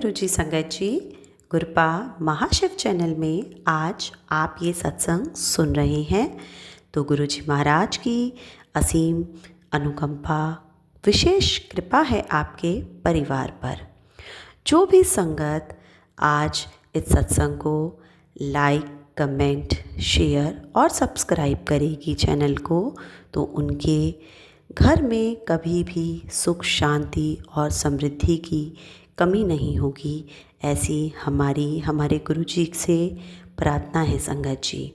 गुरुजी संगत जी। गुरपा महाशिव चैनल में आज आप ये सत्संग सुन रहे हैं तो गुरुजी महाराज की असीम अनुकंपा विशेष कृपा है आपके परिवार पर। जो भी संगत आज इस सत्संग को लाइक, कमेंट, शेयर और सब्सक्राइब करेगी चैनल को, तो उनके घर में कभी भी सुख, शांति और समृद्धि की कमी नहीं होगी। ऐसी हमारे गुरुजी से प्रार्थना है संगत जी।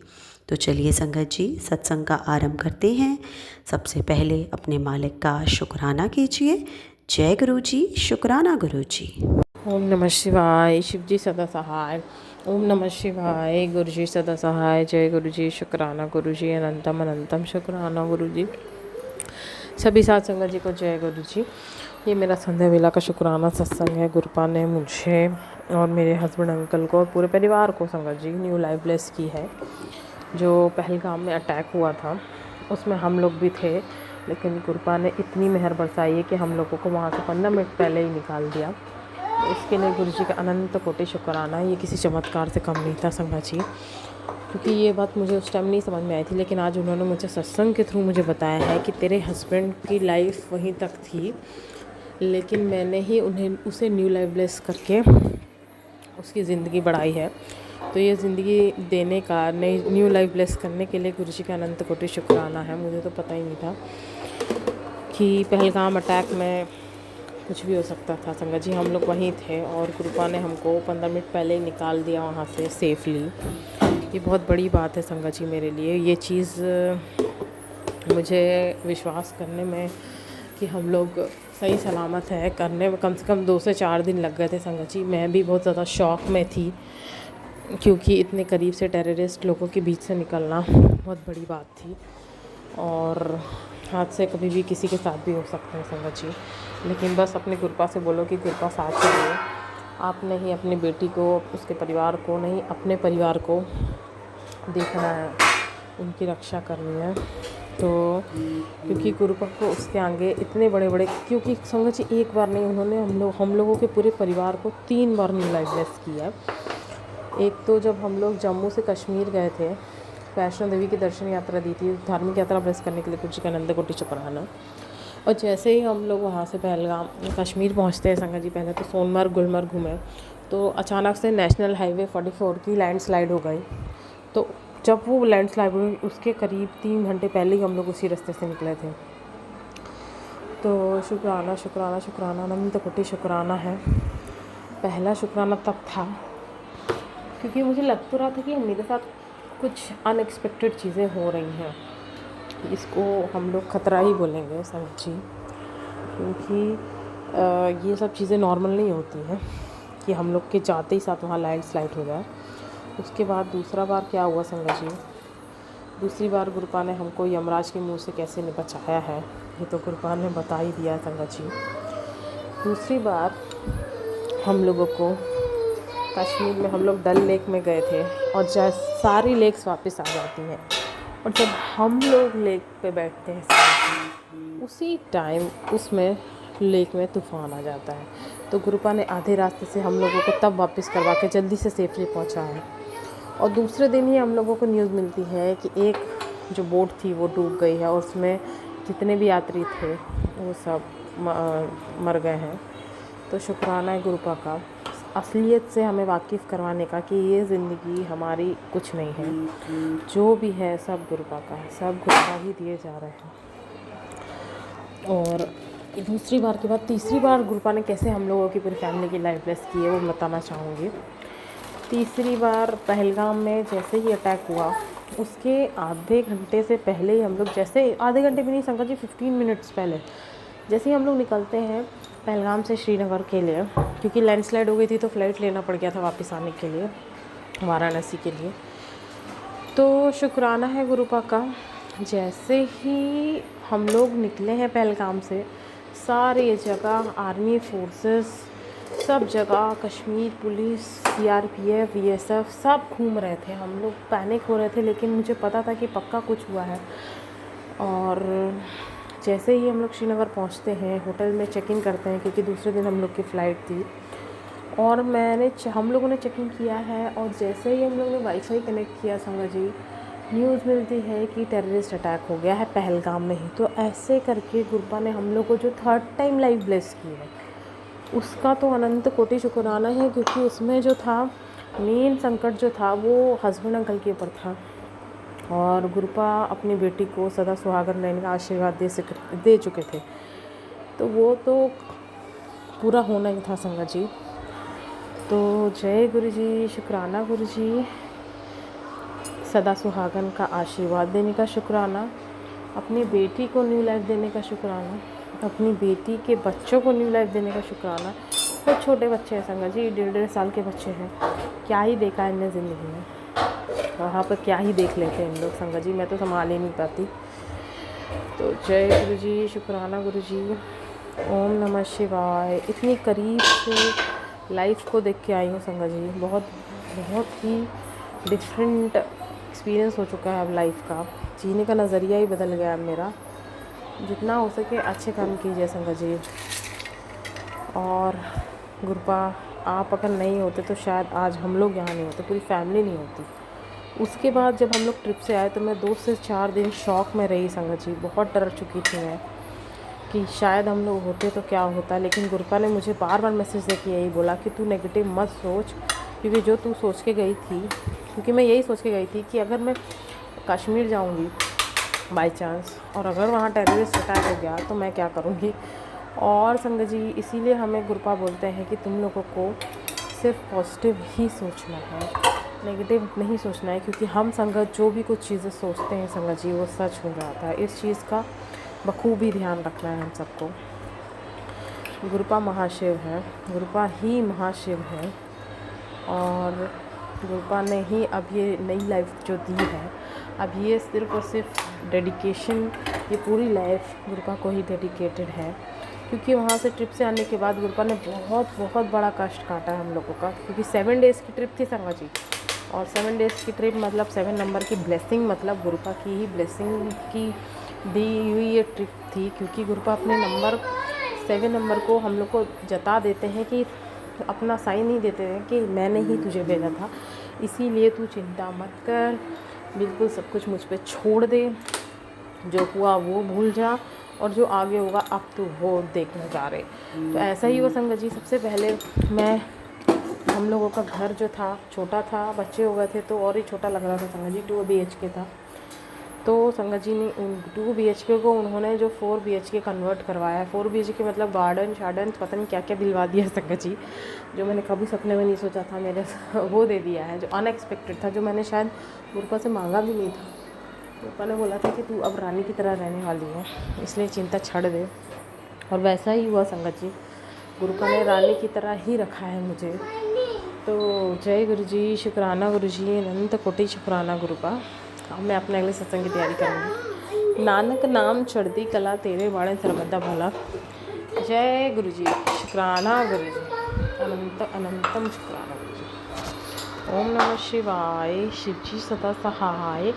तो चलिए संगत जी, सत्संग का आरंभ करते हैं। सबसे पहले अपने मालिक का शुक्राना कीजिए। जय गुरुजी, शुक्राना गुरुजी। ओम नमः शिवाय। शिवजी सदा सहाय। ओम नमः शिवाय। गुरुजी सदा सहाय। जय गुरुजी, शुक्राना गुरुजी, अनंतम अनंतम शुक्राना गुरुजी। सभी साथ संगत जी को जय गुरुजी। ये मेरा संध्या वेला का शुक्राना सत्संग है। गुरुपा ने मुझे और मेरे हस्बैंड अंकल को और पूरे परिवार को संगत जी न्यू लाइफ ब्लेस की है। जो पहलगाम में अटैक हुआ था उसमें हम लोग भी थे, लेकिन गुरुपा ने इतनी मेहर बरसाई है कि हम लोगों को वहाँ से 15 मिनट पहले ही निकाल दिया। इसके लिए गुरुजी का अनंत कोटि शुक्राना। ये किसी चमत्कार से कम नहीं था संगत जी, क्योंकि ये बात मुझे उस टाइम नहीं समझ में आई थी, लेकिन आज उन्होंने मुझे सत्संग के थ्रू मुझे बताया है कि तेरे हस्बैंड की लाइफ वहीं तक थी, लेकिन मैंने ही उसे न्यू लाइफ ब्लेस करके उसकी ज़िंदगी बढ़ाई है। तो ये ज़िंदगी देने का, नई न्यू लाइफ ब्लेस करने के लिए गुरुजी का अनंत कोटि शुक्राना है। मुझे तो पता ही नहीं था कि पहलगाम अटैक में कुछ भी हो सकता था संगत जी। हम लोग वहीं थे और गुरुपा ने हमको 15 मिनट पहले ही निकाल दिया वहाँ से सेफली। ये बहुत बड़ी बात है संगत जी मेरे लिए। ये चीज़ मुझे विश्वास करने में कि हम लोग सही सलामत है करने में कम से कम 2 से 4 दिन लग गए थे संगत जी। मैं भी बहुत ज़्यादा शॉक में थी, क्योंकि इतने करीब से टेररिस्ट लोगों के बीच से निकलना बहुत बड़ी बात थी और हादसे कभी भी किसी के साथ भी हो सकते हैं संगत जी। लेकिन बस अपने गुरुपा से बोलो कि गुरुपा साथ चलिए। आपने ही अपनी बेटी को, उसके परिवार को नहीं, अपने परिवार को देखना है, उनकी रक्षा करनी है। तो क्योंकि गुरुपा को उसके आगे इतने बड़े बड़े, क्योंकि संगत जी एक बार नहीं, उन्होंने हम लोगों के पूरे परिवार को 3 बार न्यू लाइफ ब्लेस किया है। एक तो जब हम लोग जम्मू से कश्मीर गए थे, वैष्णो देवी की दर्शन यात्रा दी थी, धार्मिक यात्रा ब्लेस करने के लिए गुरुजी का अनंत कोटि शुक्राना। और जैसे ही हम लोग वहाँ से पहलगाम कश्मीर पहुँचते हैं संगत जी, पहले तो सोनमर्ग गुलमर्ग घूमे, तो अचानक से नेशनल हाईवे 44 की लैंडस्लाइड हो गई। तो जब वो लैंडस्लाइड हुई उसके करीब 3 घंटे पहले ही हम लोग उसी रास्ते से निकले थे। तो शुक्राना शुक्राना शुक्राना, अनंत कोटि शुक्राना है। पहला शुक्राना तब था क्योंकि मुझे लग तो रहा था कि मेरे साथ कुछ अनएक्सपेक्टेड चीज़ें हो रही हैं। इसको हम लोग ख़तरा ही बोलेंगे संगत जी, क्योंकि ये सब चीज़ें नॉर्मल नहीं होती हैं कि हम लोग के जाते ही साथ वहाँ लैंडस्लाइड हो जाए। उसके बाद दूसरा बार क्या हुआ संगत जी, दूसरी बार गुरुपा ने हमको यमराज के मुंह से कैसे बचाया है ये तो गुरुपा ने बता ही दिया संगत जी। दूसरी बार हम लोगों को कश्मीर में, हम लोग डल लेक में गए थे और सारी लेक्स वापस आ जाती हैं, और जब हम लोग लेक पे बैठते हैं उसी टाइम उसमें लेक में तूफ़ान आ जाता है। तो गुरुपा ने आधे रास्ते से हम लोगों को तब वापस करवा के जल्दी से सेफली पहुंचा है। और दूसरे दिन ही हम लोगों को न्यूज़ मिलती है कि एक जो बोट थी वो डूब गई है और उसमें जितने भी यात्री थे वो सब मर गए हैं। तो शुक्राना है गुरुपा का, असलियत से हमें वाकिफ़ करवाने का कि ये ज़िंदगी हमारी कुछ नहीं है, जो भी है सब गुरुपा का है, सब गुरुपा ही दिए जा रहे हैं। और दूसरी बार के बाद तीसरी बार गुरुपा ने कैसे हम लोगों की पूरी फैमिली की लाइफ ब्लेस की है वो बताना चाहूँगी। तीसरी बार पहलगाम में जैसे ही अटैक हुआ उसके आधे घंटे से पहले ही हम लोग, जैसे आधे घंटे भी नहीं संगत जी, 15 मिनट्स पहले जैसे ही हम लोग निकलते हैं पहलगाम से श्रीनगर के लिए, क्योंकि लैंडस्लाइड हो गई थी तो फ़्लाइट लेना पड़ गया था वापस आने के लिए वाराणसी के लिए। तो शुक्राना है गुरुपा का, जैसे ही हम लोग निकले हैं पहलगाम से, सारी जगह आर्मी फोर्सेस, सब जगह कश्मीर पुलिस, CRPF, BSF सब घूम रहे थे। हम लोग पैनिक हो रहे थे, लेकिन मुझे पता था कि पक्का कुछ हुआ है। और जैसे ही हम लोग श्रीनगर पहुंचते हैं, होटल में चेक इन करते हैं, क्योंकि दूसरे दिन हम लोग की फ़्लाइट थी, और हम लोगों ने चेकिंग किया है, और जैसे ही हम लोगों ने वाईफाई कनेक्ट किया संगत जी, न्यूज़ मिलती है कि टेररिस्ट अटैक हो गया है पहलगाम में ही। तो ऐसे करके गुरबा ने हम लोग को जो थर्ड टाइम लाइव ब्लेस की है, उसका तो अनंत कोटि शुक्राना है, क्योंकि उसमें जो था मेन संकट जो था वो हस्बैंड अंकल के ऊपर था। और गुरपा अपनी बेटी को सदा सुहागन रहने का आशीर्वाद दे चुके थे, तो वो तो पूरा होना ही था संगत जी। तो जय गुरु जी, शुक्राना गुरु जी, सदा सुहागन का आशीर्वाद देने का शुक्राना, अपनी बेटी को न्यू लाइफ देने का शुक्राना, अपनी बेटी के बच्चों को न्यू लाइफ देने का शुक्राना। बहुत छोटे बच्चे हैं संगत जी, 1.5 साल के बच्चे हैं। क्या ही देखा है इनने ज़िंदगी में, वहाँ पर क्या ही देख लेते हैं इन लोग संगत जी, मैं तो संभाल ही नहीं पाती। तो जय गुरु जी, शुक्राना गुरु जी, ओम नमः शिवाय। इतनी करीब से लाइफ को देख के आई हूँ संगत जी, बहुत ही डिफरेंट एक्सपीरियंस हो चुका है अब लाइफ का, जीने का नज़रिया ही बदल गया अब मेरा। जितना हो सके अच्छे काम कीजिए संगत जी। और गुरपा आप अगर नहीं होते तो शायद आज हम लोग यहाँ नहीं होते, पूरी फैमिली नहीं होती। उसके बाद जब हम लोग ट्रिप से आए तो मैं 2 से 4 दिन शॉक में रही संगत जी, बहुत डर चुकी थी मैं कि शायद हम लोग होते तो क्या होता। लेकिन गुरपा ने मुझे बार बार मैसेज देके यही बोला कि तू नेगेटिव मत सोच, क्योंकि जो तू सोच के गई थी, क्योंकि मैं यही सोच के गई थी कि अगर मैं कश्मीर जाऊंगी बाय चांस और अगर वहाँ टेररिस्ट अटैक हो गया तो मैं क्या करूँगी। और संगत जी इसीलिए हमें गुरपा बोलते हैं कि तुम लोगों को सिर्फ पॉजिटिव ही सोचना है, नेगेटिव नहीं सोचना है, क्योंकि हम संगत जो भी कुछ चीज़ें सोचते हैं संगत जी वो सच हो जाता है। इस चीज़ का बखूबी ध्यान रखना है हम सबको। गुरपा महाशिव है, गुरपा ही महाशिव है, और गुरपा ने ही अब ये नई लाइफ जो दी है, अब ये सिर्फ़ और सिर्फ डेडिकेशन, ये पूरी लाइफ गुरपा को ही डेडिकेटेड है। क्योंकि वहाँ से ट्रिप से आने के बाद गुरपा ने बहुत बड़ा कष्ट काटा है हम लोगों का, क्योंकि 7 डेज़ की ट्रिप थी संगत जी। और 7 डेज़ की ट्रिप मतलब 7 नंबर की ब्लेसिंग, मतलब गुरपा की ही ब्लेसिंग की दी हुई ये ट्रिप थी। क्योंकि गुरपा अपने नंबर 7 नंबर को हम लोग को जता देते हैं कि अपना साइन नहीं देते हैं कि मैंने ही तुझे भेजा था, इसीलिए तू चिंता मत कर, बिल्कुल सब कुछ मुझ पे छोड़ दे, जो हुआ वो भूल जा, और जो आगे होगा अब तो वो देखने जा रहे। तो ऐसा ही वो संगत जी। सबसे पहले हम लोगों का घर जो था छोटा था, बच्चे हो गए थे तो और ही छोटा लग रहा था संगत जी, 2 BHK था। तो संगत जी ने 2 BHK को उन्होंने जो 4 BHK कन्वर्ट करवाया। 4 BHK मतलब गार्डन शार्डन पता नहीं क्या क्या दिलवा दिया संगत जी, जो मैंने कभी सपने में नहीं सोचा था मेरे वो दे दिया है, जो अनएक्सपेक्टेड था, जो मैंने शायद गुरपा से मांगा भी नहीं था। गुरपा ने बोला था कि तू अब रानी की तरह रहने वाली है, इसलिए चिंता छोड़ दे, और वैसा ही हुआ संगत जी। गुरपा ने रानी की तरह ही रखा है मुझे। तो जय गुरु जी, शुक्राना गुरु जी, अनंत कोटि शुक्राना गुरपा। अब मैं अपने अगले सत्संग की तैयारी करूँगी। नानक नाम चढ़ती कला तेरे बाणे सर्वदा भला। जय गुरु जी, शुक्राना गुरु जी, अनंतम शुक्राना गुरु जी। ओम नमः शिवाय, शिव जी सदा सहाय।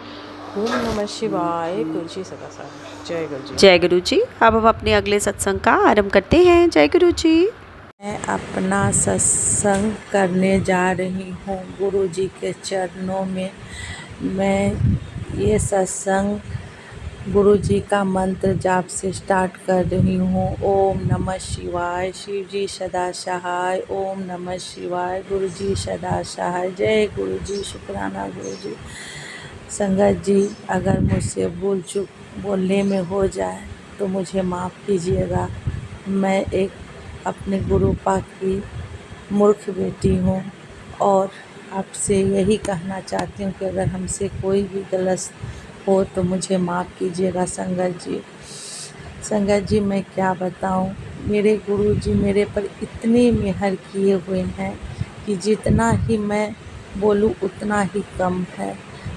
ओम नमः शिवाय, गुरु जी सदा सहाय। जय गुरु जी। जय गुरु जी। अब हम अपने अगले सत्संग का आरंभ करते हैं। जय गुरु जी। मैं अपना सत्संग करने जा रही हूँ गुरु जी के चरणों में। मैं ये सत्संग गुरु जी का मंत्र जाप से स्टार्ट कर रही हूँ। ओम नमः शिवाय, शिव जी सदा सहाय। ओम नमः शिवाय, गुरु जी सदा सहाय। जय गुरु जी, शुक्राना गुरु जी। संगत जी, अगर मुझसे भूल चूक बोलने में हो जाए तो मुझे माफ़ कीजिएगा। मैं एक अपने गुरु पाक की मूर्ख बेटी हूँ, और आपसे यही कहना चाहती हूँ कि अगर हमसे कोई भी गलत हो तो मुझे माफ़ कीजिएगा संगत जी। संगत जी, मैं क्या बताऊँ, मेरे गुरु जी मेरे पर इतनी मेहर किए हुए हैं कि जितना ही मैं बोलूँ उतना ही कम है।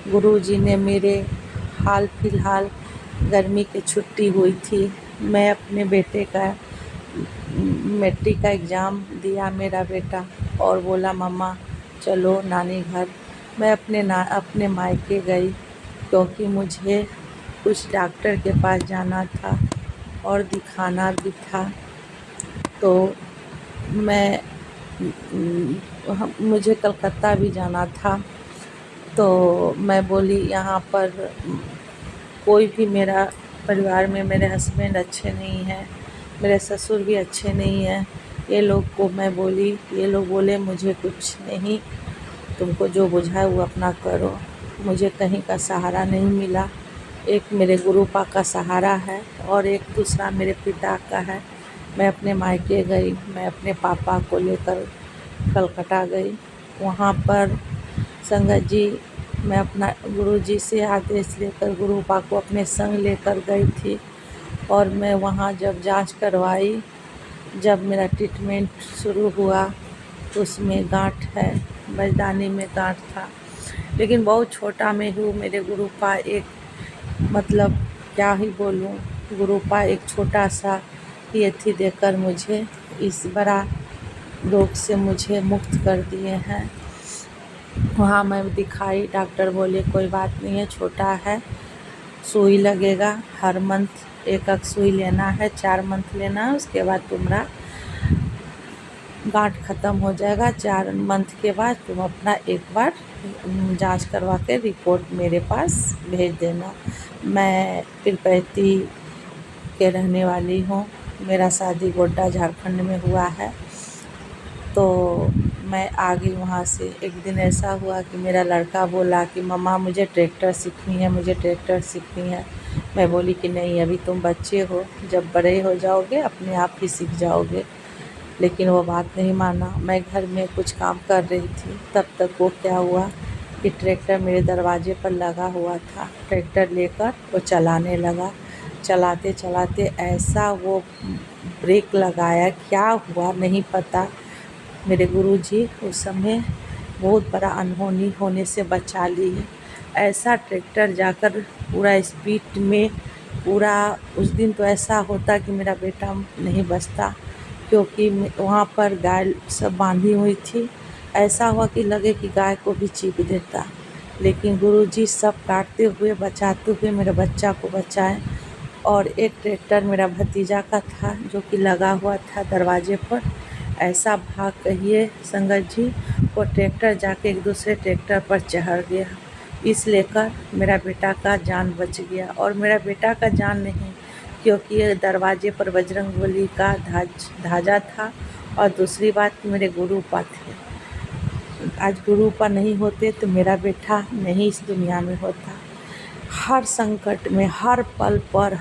गुरु जी ने मेरे हाल फिलहाल गर्मी की छुट्टी हुई थी, मैं अपने बेटे का मैट्रिक का एग्ज़ाम दिया मेरा बेटा, और बोला मम्मा चलो नानी घर। मैं अपने मायके गई, क्योंकि मुझे कुछ डॉक्टर के पास जाना था और दिखाना भी था। तो मैं मुझे कलकत्ता भी जाना था, तो मैं बोली यहाँ पर कोई भी मेरा परिवार में मेरे हस्बैंड अच्छे नहीं हैं, मेरे ससुर भी अच्छे नहीं हैं। ये लोग को मैं बोली, ये लोग बोले मुझे कुछ नहीं, तुमको जो बुझाए वो अपना करो। मुझे कहीं का सहारा नहीं मिला। एक मेरे गुरुपा का सहारा है और एक दूसरा मेरे पिता का है। मैं अपने मायके गई, मैं अपने पापा को लेकर कलकत्ता गई। वहाँ पर संगत जी, मैं अपना गुरुजी से आदेश लेकर गुरुपा को अपने संग लेकर गई थी और मैं वहाँ जब जांच करवाई, जब मेरा ट्रीटमेंट शुरू हुआ तो उसमें गांठ है, मर्दानी में गांठ था, लेकिन बहुत छोटा में हूँ। मेरे गुरुपा एक मतलब क्या ही बोलूँ, गुरुपा एक छोटा सा ही अथी देकर मुझे इस बड़ा रोग से मुझे मुक्त कर दिए हैं। वहाँ मैं दिखाई, डॉक्टर बोले कोई बात नहीं है, छोटा है, सुई लगेगा, हर मंथ एक सुई लेना है, 4 मंथ लेना है, उसके बाद तुम्हारा गांठ ख़त्म हो जाएगा। 4 मंथ के बाद तुम अपना एक बार जांच करवा के रिपोर्ट मेरे पास भेज देना। मैं तिरुपति के रहने वाली हूँ। मेरा शादी गोड्डा झारखंड में हुआ है, तो मैं आ गई वहाँ से। एक दिन ऐसा हुआ कि मेरा लड़का बोला कि मम्मा मुझे ट्रैक्टर सीखनी है, मुझे ट्रैक्टर सीखनी है। मैं बोली कि नहीं, अभी तुम बच्चे हो, जब बड़े हो जाओगे अपने आप ही सीख जाओगे। लेकिन वो बात नहीं माना। मैं घर में कुछ काम कर रही थी, तब तक वो क्या हुआ कि ट्रैक्टर मेरे दरवाजे पर लगा हुआ था। ट्रैक्टर लेकर वो चलाने लगा। चलाते चलाते ऐसा वो ब्रेक लगाया, क्या हुआ नहीं पता। मेरे गुरुजी उस समय बहुत बड़ा अनहोनी होने से बचा लिए। ऐसा ट्रैक्टर जाकर पूरा स्पीड में, पूरा उस दिन तो ऐसा होता कि मेरा बेटा नहीं बचता, क्योंकि वहाँ पर गाय सब बांधी हुई थी। ऐसा हुआ कि लगे कि गाय को भी चीर देता, लेकिन गुरुजी सब काटते हुए बचाते हुए मेरे बच्चा को बचाए। और एक ट्रैक्टर मेरा भतीजा का था जो कि लगा हुआ था दरवाजे पर। ऐसा भाग कहिए संगत जी, वो ट्रैक्टर जाके एक दूसरे ट्रैक्टर पर चढ़ गया। इस लेकर मेरा बेटा का जान बच गया। और मेरा बेटा का जान नहीं, क्योंकि ये दरवाजे पर बजरंगबली का ध्वजा था। और दूसरी बात, मेरे गुरुपा थे। आज गुरुपा नहीं होते तो मेरा बेटा नहीं इस दुनिया में होता। हर संकट में, हर पल पर,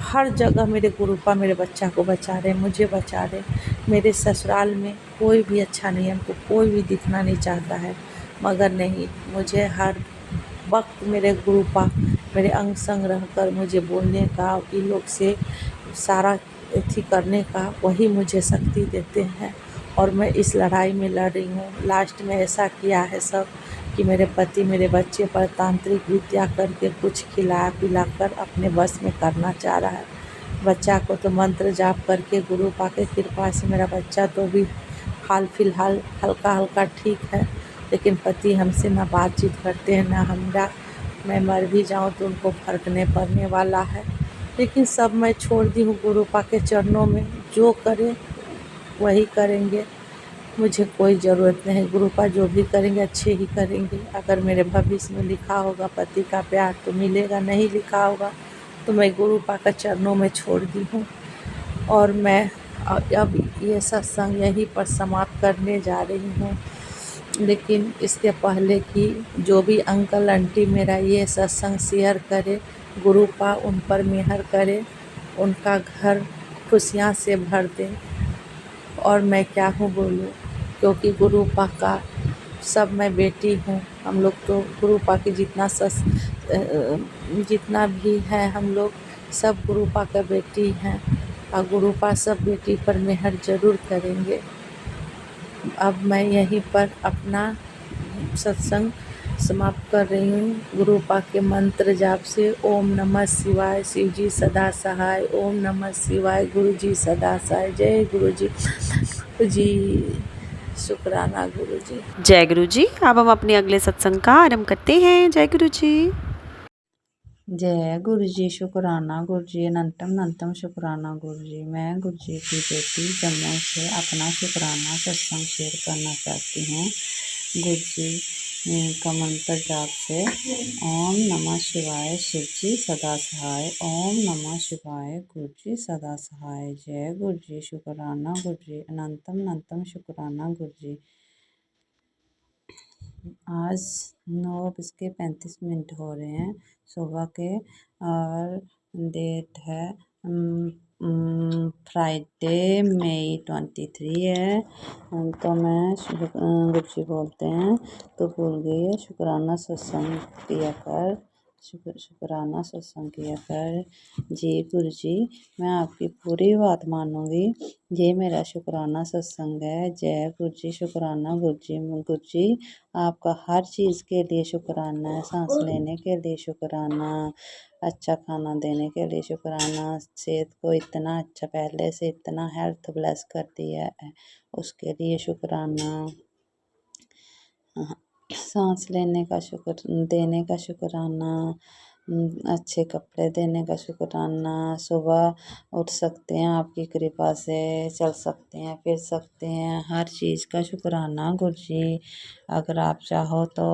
हर जगह मेरे गुरुपा मेरे बच्चा को बचा रहे, मुझे बचा रहे। मेरे ससुराल में कोई भी अच्छा नहीं है, हमको कोई भी दिखना नहीं चाहता है, मगर नहीं, मुझे हर वक्त मेरे गुरुपा मेरे अंग संग रहकर मुझे बोलने का, इन लोग से सारा एथी करने का, वही मुझे शक्ति देते हैं। और मैं इस लड़ाई में लड़ रही हूँ। लास्ट में ऐसा किया है सब कि मेरे पति मेरे बच्चे पर तांत्रिक विद्या करके कुछ खिला पिला कर अपने बस में करना चाह रहा है। बच्चा को तो मंत्र जाप करके गुरुपा के कृपा से मेरा बच्चा तो भी हाल फिलहाल हल्का हल्का ठीक है, लेकिन पति हमसे ना बातचीत करते हैं, ना हमरा। मैं मर भी जाऊँ तो उनको फ़र्क नहीं पड़ने वाला है। लेकिन सब मैं छोड़ दी हूँ गुरुपा के चरणों में, जो करे वही करेंगे, मुझे कोई ज़रूरत नहीं। गुरुपा जो भी करेंगे अच्छे ही करेंगे। अगर मेरे भविष्य में लिखा होगा पति का प्यार तो मिलेगा, नहीं लिखा होगा तो मैं गुरुपा का चरणों में छोड़ दी हूँ। और मैं अब ये सत्संग यहीं पर समाप्त करने जा रही हूँ। लेकिन इसके पहले कि जो भी अंकल आंटी मेरा ये सत्संग शेयर करे, गुरुपा उन पर मेहर करे, उनका घर खुशियाँ से भर दे। और मैं क्या हूँ बोलूँ, क्योंकि गुरुपा का सब मैं बेटी हूँ। हम लोग तो गुरुपा के जितना भी है, हम लोग सब गुरुपा का बेटी हैं, और गुरुपा सब बेटी पर मेहर ज़रूर करेंगे। अब मैं यहीं पर अपना सत्संग समाप्त कर रही हूँ गुरुपा के मंत्र जाप से। ओम नमः शिवाय, शिव जी सदा सहाय। ओम नमः शिवाय, गुरु जी सदा सहाय। जय गुरु जी, शुक्राना गुरु जी। जय गुरु जी। अब हम अपने अगले सत्संग का आरंभ करते हैं। जय गुरु जी। जय गुरु जी, शुक्राना गुरु जी, अनंतम अनंतम शुक्राना गुरु जी। मैं गुरु जी की बेटी जम्मू से अपना शुक्राना सत्संग शेयर करना चाहती हूँ। गुरु जी का मंत्र जाप से ओम नमः शिवाय, शिव जी सदा सहाय। ओम नमः शिवाय, गुरु जी सदा सहाय। जय गुरु जी, शुक्राना गुरु जी, अनंतम अनंतम शुक्राना गुरु जी। आज 9:35 हो रहे हैं सुबह के, और डेट है फ्राइडे मई 23 है। तो मैं गुरु जी बोलते हैं तो भूल गई है, शुक्राना सत्संग किया कर, शुक्राना सत्संग किया कर। जी गुरु जी, मैं आपकी पूरी बात मानूंगी। ये मेरा शुक्राना सत्संग है। जय गुरु जी, शुक्राना गुरु जी। गुरु जी, आपका हर चीज़ के लिए शुक्राना है। सांस लेने के लिए शुक्राना, अच्छा खाना देने के लिए शुक्राना, सेहत को इतना अच्छा, पहले से इतना हेल्थ ब्लेस कर दिया है, उसके लिए शुक्राना। सांस लेने का शुक्र, देने का शुक्राना, अच्छे कपड़े देने का शुक्राना, सुबह उठ सकते हैं आपकी कृपा से, चल सकते हैं, फिर सकते हैं, हर चीज़ का शुक्राना गुरु जी। अगर आप चाहो तो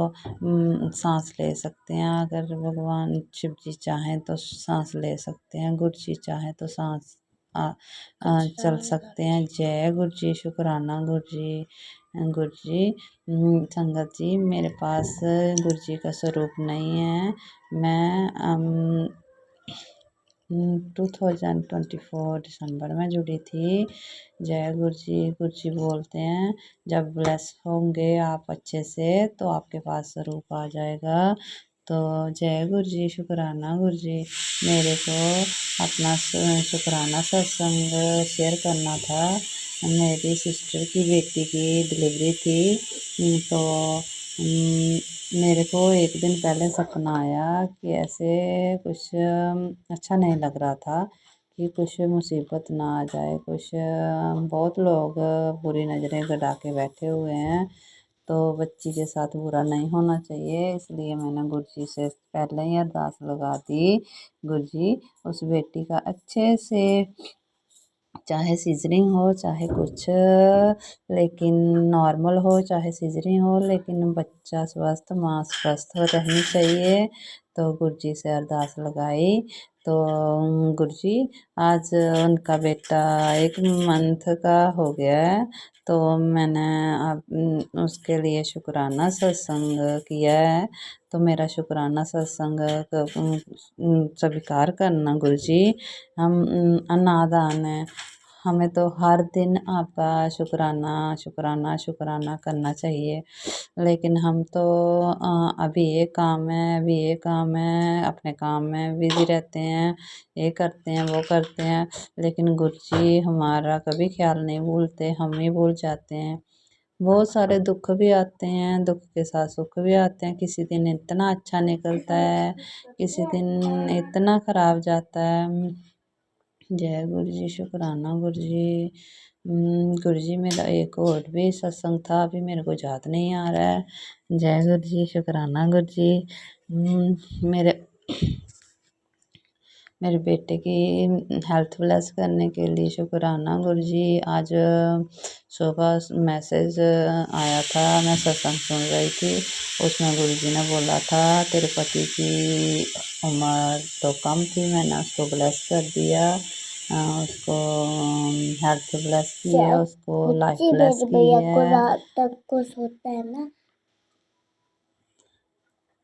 सांस ले सकते हैं, अगर भगवान शिव जी चाहें तो सांस ले सकते हैं, गुरु जी चाहें तो सांस चल सकते हैं। जय गुरु जी, शुक्राना गुरु जी। गुरु जी, संगत जी, मेरे पास गुरु जी का स्वरूप नहीं है। मैं 2024 दिसंबर में जुड़ी थी। जय गुरु जी। गुरु जी बोलते हैं जब ब्लेस होंगे आप अच्छे से तो आपके पास स्वरूप आ जाएगा। तो जय गुरु जी, शुक्राना गुरु जी। मेरे को अपना शुक्राना सत्संग शेयर करना था। मेरी सिस्टर की बेटी की डिलीवरी थी, तो मेरे को एक दिन पहले सपना आया कि ऐसे कुछ अच्छा नहीं लग रहा था कि कुछ मुसीबत ना आ जाए, कुछ बहुत लोग बुरी नज़रें गड़ा के बैठे हुए हैं, तो बच्ची के साथ बुरा नहीं होना चाहिए। इसलिए मैंने गुरु जी से पहले ही अरदास लगा दी, गुरु जी उस बेटी का अच्छे से, चाहे सीजरिंग हो चाहे कुछ, लेकिन नॉर्मल हो चाहे सीजरिंग हो, लेकिन बच्चा स्वस्थ, माँ स्वस्थ हो रहनी चाहिए। तो गुरु जी से अरदास लगाई। तो गुरु जी, आज उनका बेटा 1 मंथ का हो गया है। तो मैंने अब उसके लिए शुक्राना सत्संग किया है। तो मेरा शुक्राना सत्संग स्वीकार करना गुरु जी। हम अनादान है, हमें तो हर दिन आपका शुक्राना शुक्राना शुक्राना करना चाहिए, लेकिन हम तो अभी ये काम है, अभी ये काम है, अपने काम में बिजी रहते हैं, ये करते हैं वो करते हैं, लेकिन गुरु जी हमारा कभी ख्याल नहीं भूलते, हम ही भूल जाते हैं। बहुत सारे दुख भी आते हैं, दुख के साथ सुख भी आते हैं। किसी दिन इतना अच्छा निकलता है, किसी दिन इतना खराब जाता है। जय गुरु जी, शुक्राना गुरु जी। गुरु जी, मेरा एक और भी सत्संग था, अभी मेरे को याद नहीं आ रहा है। जय गुरु जी, शुक्राना गुरु जी। मेरे मेरे बेटे की हेल्थ ब्लेस करने के लिए शुक्राना गुरु जी। आज सुबह मैसेज आया था, मैं सत्संग सुन रही थी, उसमें गुरु जी ने बोला था तेरे पति की उम्र तो कम थी, मैंने उसको ब्लेस कर दिया, उसको हेल्थ ब्लेस की है, उसको लाइफ ब्लेस की है। रात तक कुछ होता है ना।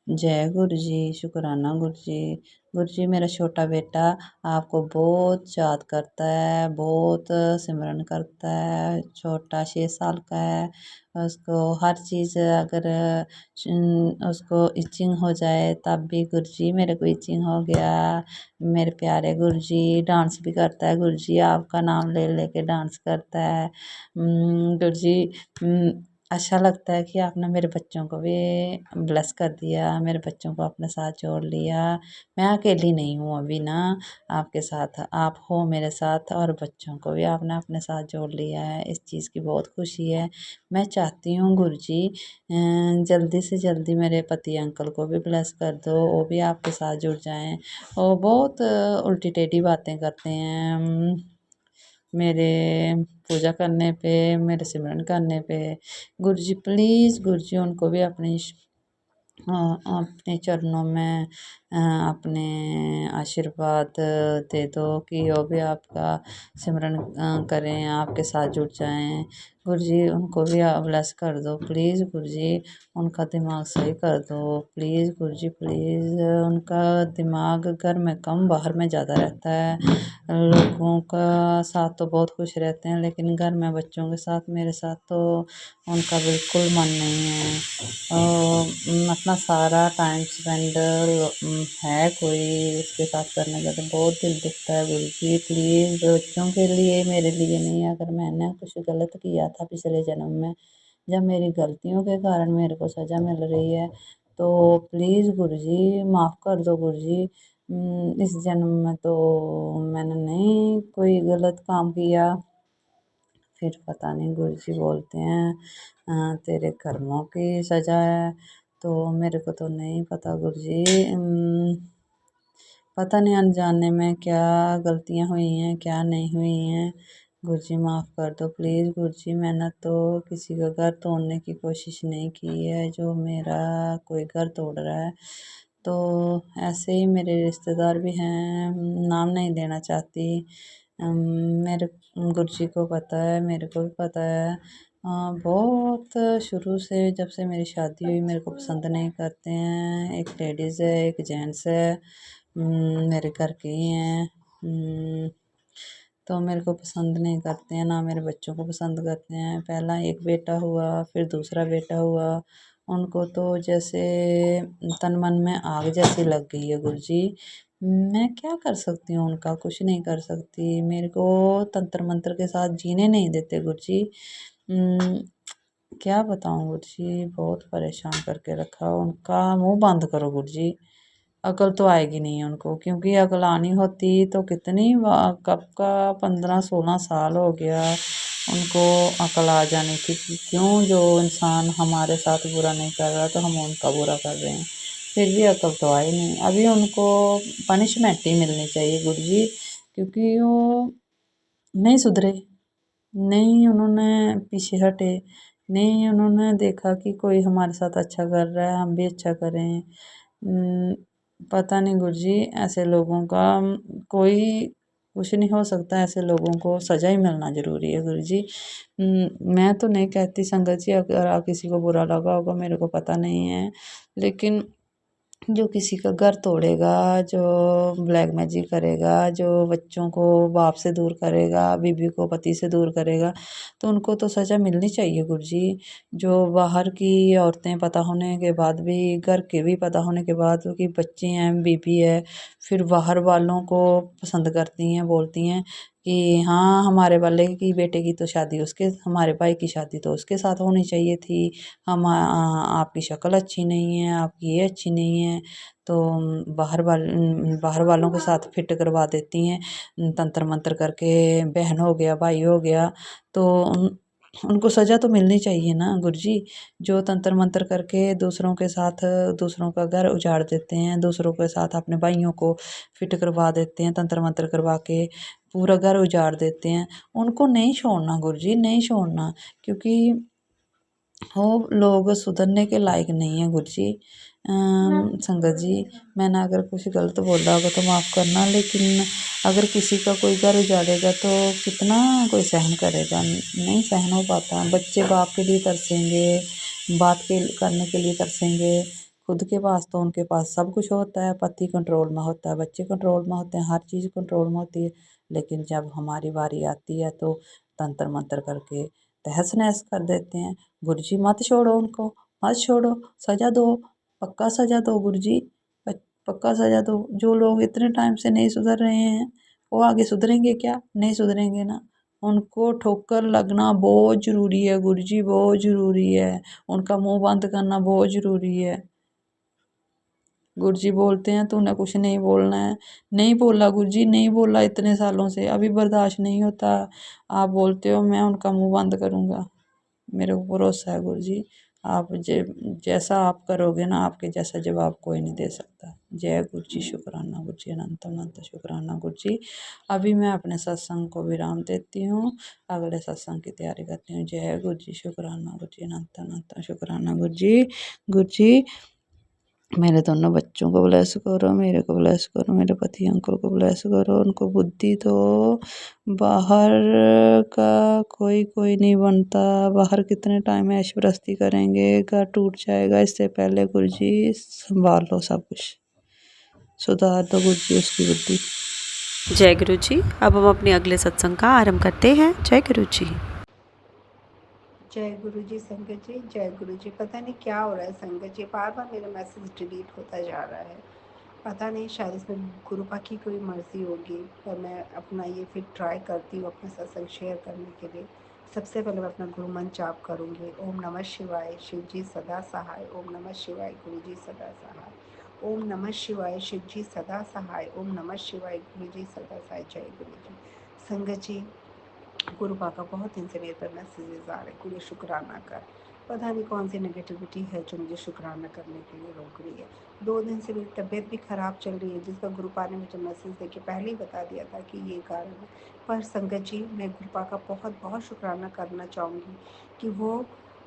जय गुरु जी, शुक्राना गुरु जी। गुरु जी, मेरा छोटा बेटा आपको बहुत याद करता है, बहुत सिमरन करता है, छोटा 6 साल का है, उसको हर चीज़ अगर उसको इचिंग हो जाए तब भी गुरु जी मेरे को इचिंग हो गया। मेरे प्यारे गुरु जी, डांस भी करता है गुरु जी, आपका नाम ले लेके डांस करता है। गुरु जी, अच्छा लगता है कि आपने मेरे बच्चों को भी ब्लेस कर दिया, मेरे बच्चों को अपने साथ जोड़ लिया। मैं अकेली नहीं हूँ अभी ना, आपके साथ आप हो मेरे साथ, और बच्चों को भी आपने अपने साथ जोड़ लिया है। इस चीज़ की बहुत खुशी है। मैं चाहती हूँ गुरुजी जल्दी से जल्दी मेरे पति अंकल को भी ब्लेस कर दो, वो भी आपके साथ जुड़ जाएं। वो बहुत उल्टी टेढ़ी बातें करते हैं मेरे पूजा करने पे, मेरे सिमरन करने पे। गुरुजी प्लीज़ गुरुजी उनको भी अपने चरणों में अपने आशीर्वाद दे दो कि वो भी आपका सिमरन करें, आपके साथ जुड़ जाएं। गुरुजी उनको भी ब्लेस कर दो प्लीज़ गुरुजी, उनका दिमाग सही कर दो प्लीज़ गुरुजी प्लीज़। उनका दिमाग घर में कम बाहर में ज़्यादा रहता है। लोगों का साथ तो बहुत खुश रहते हैं, लेकिन घर में बच्चों के साथ, मेरे साथ तो उनका बिल्कुल मन नहीं है। अपना सारा टाइम स्पेंड है कोई उसके साथ करने का, तो बहुत दिल दुखता है गुरुजी प्लीज़ बच्चों के लिए, मेरे लिए नहीं। अगर मैंने कुछ गलत किया था पिछले जन्म में, जब मेरी गलतियों के कारण मेरे को सज़ा मिल रही है, तो प्लीज़ गुरुजी माफ़ कर दो गुरुजी। इस जन्म में तो मैंने नहीं कोई गलत काम किया। फिर पता नहीं गुरुजी बोलते हैं तेरे कर्मों की सज़ा है, तो मेरे को तो नहीं पता गुरुजी। पता नहीं अनजाने में क्या गलतियाँ हुई हैं, क्या नहीं हुई हैं। गुरुजी माफ़ कर दो प्लीज़ गुरुजी। मैंने तो किसी का घर तोड़ने की कोशिश नहीं की है, जो मेरा कोई घर तोड़ रहा है। तो ऐसे ही मेरे रिश्तेदार भी हैं, नाम नहीं लेना चाहती। मेरे गुरुजी को पता है, मेरे को भी पता है। बहुत शुरू से जब से मेरी शादी हुई मेरे को पसंद नहीं करते हैं। एक लेडीज़ है, एक जेंट्स है, मेरे घर के ही हैं। तो मेरे को पसंद नहीं करते हैं, ना मेरे बच्चों को पसंद करते हैं। पहला एक बेटा हुआ, फिर दूसरा बेटा हुआ, उनको तो जैसे तन मन में आग जैसी लग गई है गुरुजी। मैं क्या कर सकती हूँ उनका, कुछ नहीं कर सकती। मेरे को तंत्र मंत्र के साथ जीने नहीं देते गुरुजी। क्या बताऊँ गुरुजी, बहुत परेशान करके रखा। उनका मुँह बंद करो गुरुजी। अकल तो आएगी नहीं उनको, क्योंकि अकल आनी होती तो कितनी कब का 15-16 साल हो गया उनको अकल आ जानी थी कि क्यों जो इंसान हमारे साथ बुरा नहीं कर रहा तो हम उनका बुरा कर रहे हैं। फिर भी अकल तो आई नहीं। अभी उनको पनिशमेंट ही मिलनी चाहिए गुरुजी, क्योंकि वो नहीं सुधरे, नहीं उन्होंने पीछे हटे, नहीं उन्होंने देखा कि कोई हमारे साथ अच्छा कर रहा है, हम भी अच्छा करें। पता नहीं गुरुजी, ऐसे लोगों का कोई कुछ नहीं हो सकता। ऐसे लोगों को सज़ा ही मिलना ज़रूरी है गुरुजी। मैं तो नहीं कहती संगत जी, अगर आप किसी को बुरा लगा होगा मेरे को पता नहीं है, लेकिन जो किसी का घर तोड़ेगा, जो ब्लैक मैजिक करेगा, जो बच्चों को बाप से दूर करेगा, बीवी को पति से दूर करेगा, तो उनको तो सज़ा मिलनी चाहिए गुरुजी। जो बाहर की औरतें पता होने के बाद भी, घर के भी पता होने के बाद कि बच्चे हैं, बीवी है, फिर बाहर वालों को पसंद करती हैं, बोलती हैं कि हाँ हमारे वाले की बेटे की तो शादी उसके, हमारे भाई की शादी तो उसके साथ होनी चाहिए थी। हम आपकी शक्ल अच्छी नहीं है, आपकी ये अच्छी नहीं है, तो बाहर वालों के साथ फिट करवा देती हैं तंत्र मंत्र करके। बहन हो गया, भाई हो गया, तो उनको सज़ा तो मिलनी चाहिए ना गुरुजी। जो तंत्र मंत्र करके दूसरों के साथ दूसरों का घर उजाड़ देते हैं, दूसरों के साथ अपने भाइयों को फिट करवा देते हैं, तंत्र मंत्र करवा के पूरा घर उजाड़ देते हैं, उनको नहीं छोड़ना गुरुजी, नहीं छोड़ना। क्योंकि वो लोग सुधरने के लायक नहीं है गुरुजी। संगत जी, मैंने अगर कुछ गलत बोला होगा तो माफ़ करना, लेकिन अगर किसी का कोई घर उजाड़ेगा तो कितना कोई सहन करेगा, नहीं सहन हो पाता। बच्चे बाप के लिए तरसेंगे, बात के करने के लिए तरसेंगे। खुद के पास तो उनके पास सब कुछ होता है, पति कंट्रोल में होता है, बच्चे कंट्रोल में होते हैं, हर चीज़ कंट्रोल में होती है, लेकिन जब हमारी बारी आती है तो तंत्र मंत्र करके तहस नहस कर देते हैं। गुरुजी मत छोड़ो उनको, मत छोड़ो, सज़ा दो, पक्का सज़ा दो गुरुजी, पक्का सज़ा दो। जो लोग इतने टाइम से नहीं सुधर रहे हैं वो आगे सुधरेंगे क्या? नहीं सुधरेंगे ना। उनको ठोकर लगना बहुत ज़रूरी है गुरु जी, बहुत ज़रूरी है। उनका मुंह बंद करना बहुत ज़रूरी है। गुरु जी बोलते हैं तूने कुछ नहीं बोलना है। नहीं बोला गुरु जी, नहीं बोला इतने सालों से, अभी बर्दाश्त नहीं होता। आप बोलते हो मैं उनका मुंह बंद करूँगा। मेरे को भरोसा है गुरु जी, आप जैसा आप करोगे ना, आपके जैसा जवाब कोई नहीं दे सकता। जय गुरु जी, शुक्राना गुरु जी, अनंत अनंत शुक्राना गुरु जी। अभी मैं अपने सत्संग को विराम देती हूँ, अगले सत्संग की तैयारी करती हूँ। जय गुरु जी, शुक्राना गुरु जी, अनंत अनंत शुक्राना गुरु जी। गुरु जी मेरे दोनों बच्चों को ब्लेस करो, मेरे को ब्लेस करो, मेरे पति अंकल को ब्लेस करो, उनको बुद्धि दो। बाहर का कोई नहीं बनता, बाहर कितने टाइम ऐश प्रस्ती करेंगे, घर टूट जाएगा। इससे पहले गुरु जी संभाल लो सब कुछ, सुधार दो गुरु जी उसकी बुद्धि। जय गुरु जी। अब हम अपने अगले सत्संग का आरंभ करते हैं। जय गुरु जी। जय गुरु जी। संगत जी, जय गुरु जी। पता नहीं क्या हो रहा है संगत जी, बार बार मेरा मैसेज डिलीट होता जा रहा है। पता नहीं, शायद इसमें गुरुपा की कोई मर्जी होगी, पर मैं अपना ये फिर ट्राई करती हूँ अपने सत्संग शेयर करने के लिए। सबसे पहले मैं अपना गुरु मंत्र जाप करूँगी। ओम नमः शिवाय, शिव जी सदा सहाय। ओम नमः शिवाय, गुरु जी सदा सहाय। ओम नमः शिवाय, शिव जी सदा सहाय। ओम नमः शिवाय, गुरु जी सदा सहाय। जय गुरु जी। संगत जी, गुरु का बहुत दिन से मेरे पर मैसेजेस आ रहे, गुरु शुक्राना कर। पता नहीं कौन सी नेगेटिविटी है जो मुझे शुक्राना करने के लिए रोक रही है। 2 दिन से मेरी तबीयत भी ख़राब चल रही है, जिसका गुरुपा ने मुझे मैसेज देके पहले ही बता दिया था कि ये कारण है। पर संगत जी, मैं गुरुपा का बहुत बहुत शुक्राना करना चाहूँगी कि वो